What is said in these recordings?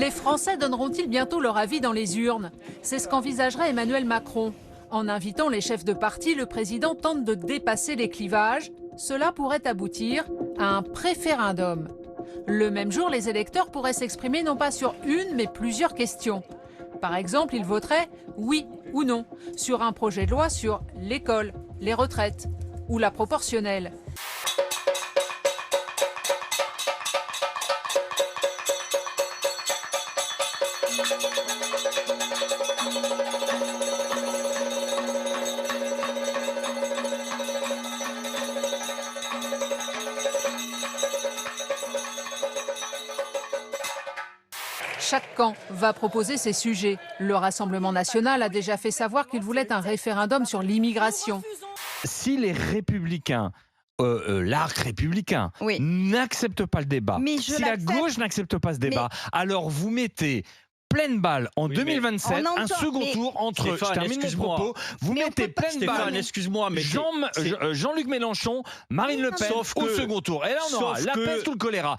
Les Français donneront-ils bientôt leur avis dans les urnes? C'est ce qu'envisagerait Emmanuel Macron. En invitant les chefs de parti, le président tente de dépasser les clivages. Cela pourrait aboutir à un préférendum. Le même jour, les électeurs pourraient s'exprimer non pas sur une, mais plusieurs questions. Par exemple, ils voteraient oui ou non sur un projet de loi sur l'école, les retraites ou la proportionnelle. Chaque camp va proposer ses sujets. Le Rassemblement national a déjà fait savoir qu'il voulait un référendum sur l'immigration. Si les républicains, l'arc républicain, n'acceptent pas le débat, si la gauche n'accepte pas ce débat, alors vous mettez pleine balle en 2027, un second tour entre, Stéphane, je termine mon propos, vous mettez pleine balle, excuse-moi, mais Jean-Luc Mélenchon, Marine Le Pen au second tour. Et là on aura la peste ou le choléra.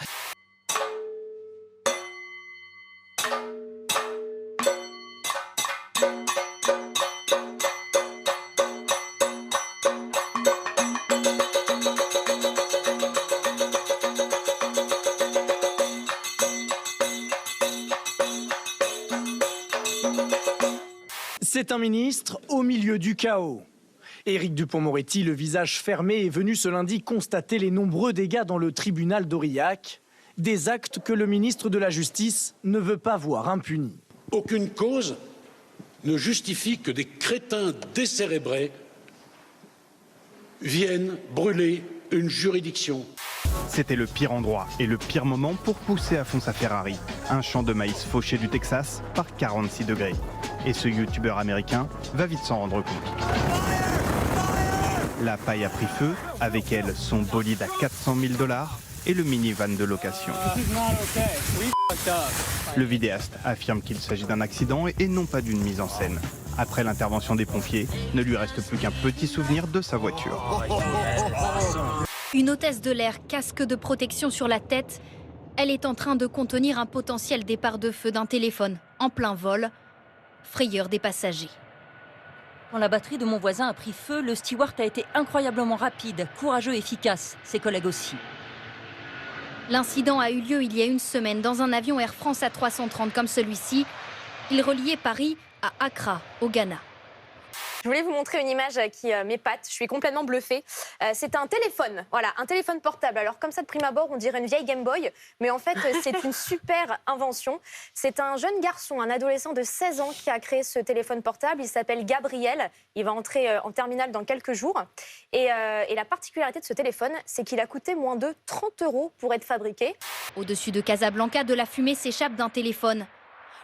C'est un ministre au milieu du chaos. Éric Dupond-Moretti, le visage fermé, est venu ce lundi constater les nombreux dégâts dans le tribunal d'Aurillac. Des actes que le ministre de la Justice ne veut pas voir impunis. Aucune cause ne justifie que des crétins décérébrés viennent brûler une juridiction. C'était le pire endroit et le pire moment pour pousser à fond sa Ferrari. Un champ de maïs fauché du Texas par 46 degrés. Et ce youtubeur américain va vite s'en rendre compte. La paille a pris feu, avec elle son bolide à 400 000 $ et le minivan de location. Le vidéaste affirme qu'il s'agit d'un accident et non pas d'une mise en scène. Après l'intervention des pompiers, ne lui reste plus qu'un petit souvenir de sa voiture. Une hôtesse de l'air, casque de protection sur la tête. Elle est en train de contenir un potentiel départ de feu d'un téléphone en plein vol. Frayeur des passagers. Quand la batterie de mon voisin a pris feu, le steward a été incroyablement rapide, courageux et efficace. Ses collègues aussi. L'incident a eu lieu il y a une semaine dans un avion Air France A330 comme celui-ci. Il reliait Paris à Accra, au Ghana. Je voulais vous montrer une image qui m'épate. Je suis complètement bluffée. C'est un téléphone, voilà, un téléphone portable. Alors comme ça de prime abord, on dirait une vieille Game Boy, mais en fait c'est une super invention. C'est un jeune garçon, un adolescent de 16 ans qui a créé ce téléphone portable. Il s'appelle Gabriel. Il va entrer en terminale dans quelques jours. Et la particularité de ce téléphone, c'est qu'il a coûté moins de 30 € pour être fabriqué. Au-dessus de Casablanca, de la fumée s'échappe d'un téléphone.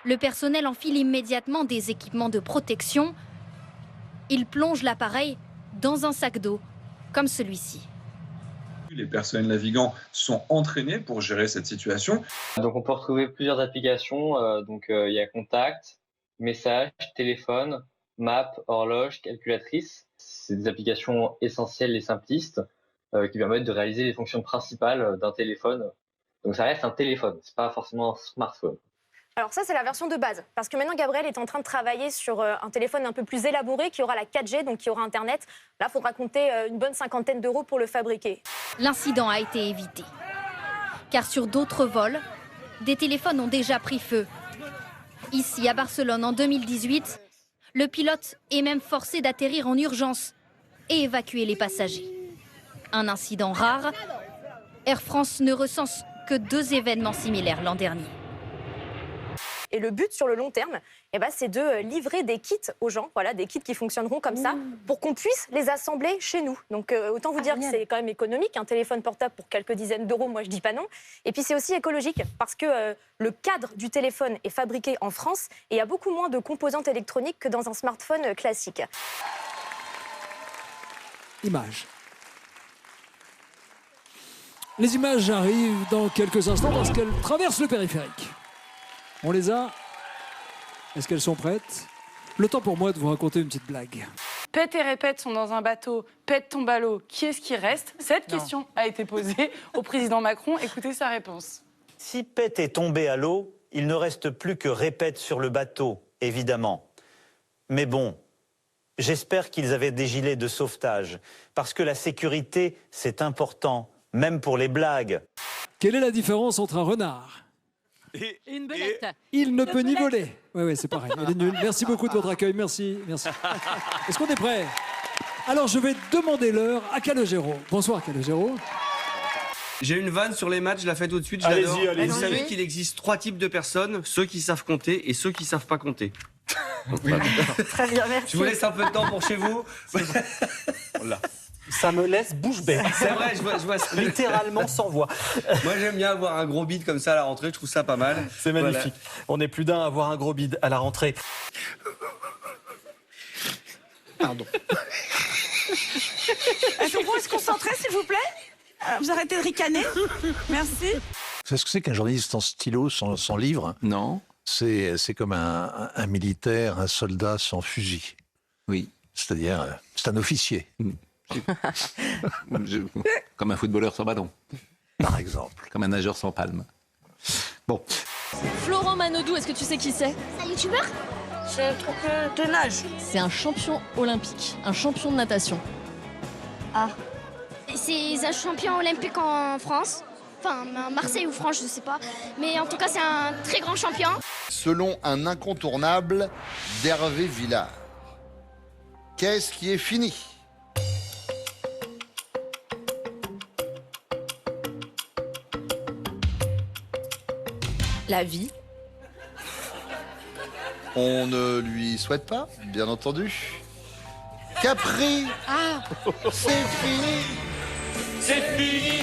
Le personnel enfile immédiatement des équipements de protection. Il plonge l'appareil dans un sac d'eau, comme celui-ci. Les personnels navigants sont entraînés pour gérer cette situation. Donc on peut retrouver plusieurs applications. Il y a Contact, Messages, Téléphone, Map, Horloge, Calculatrice. C'est des applications essentielles et simplistes qui permettent de réaliser les fonctions principales d'un téléphone. Donc ça reste un téléphone, c'est pas forcément un smartphone. Alors ça, c'est la version de base. Parce que maintenant, Gabriel est en train de travailler sur un téléphone un peu plus élaboré qui aura la 4G, donc qui aura Internet. Là, il faudra compter une bonne cinquantaine d'euros pour le fabriquer. L'incident a été évité. Car sur d'autres vols, des téléphones ont déjà pris feu. Ici, à Barcelone, en 2018, le pilote est même forcé d'atterrir en urgence et évacuer les passagers. Un incident rare. Air France ne recense que 2 événements similaires l'an dernier. Et le but sur le long terme, c'est de livrer des kits aux gens, voilà, des kits qui fonctionneront comme ça, pour qu'on puisse les assembler chez nous. Donc autant vous dire que c'est quand même économique, un téléphone portable pour quelques dizaines d'euros, moi je dis pas non. Et puis c'est aussi écologique, parce que le cadre du téléphone est fabriqué en France et il y a beaucoup moins de composantes électroniques que dans un smartphone classique. Images. Les images arrivent dans quelques instants parce qu'elles traversent le périphérique. On les a. Est-ce qu'elles sont prêtes? Le temps pour moi de vous raconter une petite blague. Pète et répète sont dans un bateau, pète tombe à l'eau, qui est-ce qui reste? Cette question a été posée au président Macron. Écoutez sa réponse. Si Pète est tombé à l'eau, il ne reste plus que Répète sur le bateau, évidemment. Mais bon, j'espère qu'ils avaient des gilets de sauvetage, parce que la sécurité, c'est important, même pour les blagues. Quelle est la différence entre un renard et une belette? Il ne peut ni voler. Oui, c'est pareil. Elle est nulle. Merci beaucoup de votre accueil. Merci. Est-ce qu'on est prêt? Alors, je vais demander l'heure à Calogero. Bonsoir, Calogero. J'ai une vanne sur les maths, je la fais tout de suite, je l'adore. Vous savez qu'il existe 3 types de personnes, ceux qui savent compter et ceux qui savent pas compter. Très bien, merci. Je vous laisse un peu de temps pour chez vous. Voilà. Ça me laisse bouche bée. C'est vrai, je vois ça. Littéralement sans voix. Moi, j'aime bien avoir un gros bide comme ça à la rentrée, je trouve ça pas mal. C'est magnifique. Voilà. On est plus d'un à avoir un gros bide à la rentrée. Pardon. Est-ce qu'on pourrait se concentrer, s'il vous plaît? Vous arrêtez de ricaner. Merci. Vous savez ce que c'est qu'un journaliste sans stylo, sans livre? Non. C'est comme un militaire, un soldat sans fusil. Oui. C'est-à-dire, c'est un officier. Comme un footballeur sans ballon. Par exemple. Comme un nageur sans palme. Bon. Florent Manodou, est-ce que tu sais qui c'est? C'est un youtubeur? C'est un truc de nage. C'est un champion olympique, un champion de natation. Ah. C'est un champion olympique en France. Enfin, Marseille ou France, je sais pas. Mais en tout cas, c'est un très grand champion. Selon un incontournable d'Hervé Villard, qu'est-ce qui est fini? La vie. On ne lui souhaite pas, bien entendu. Capri, Ah. c'est fini. C'est fini.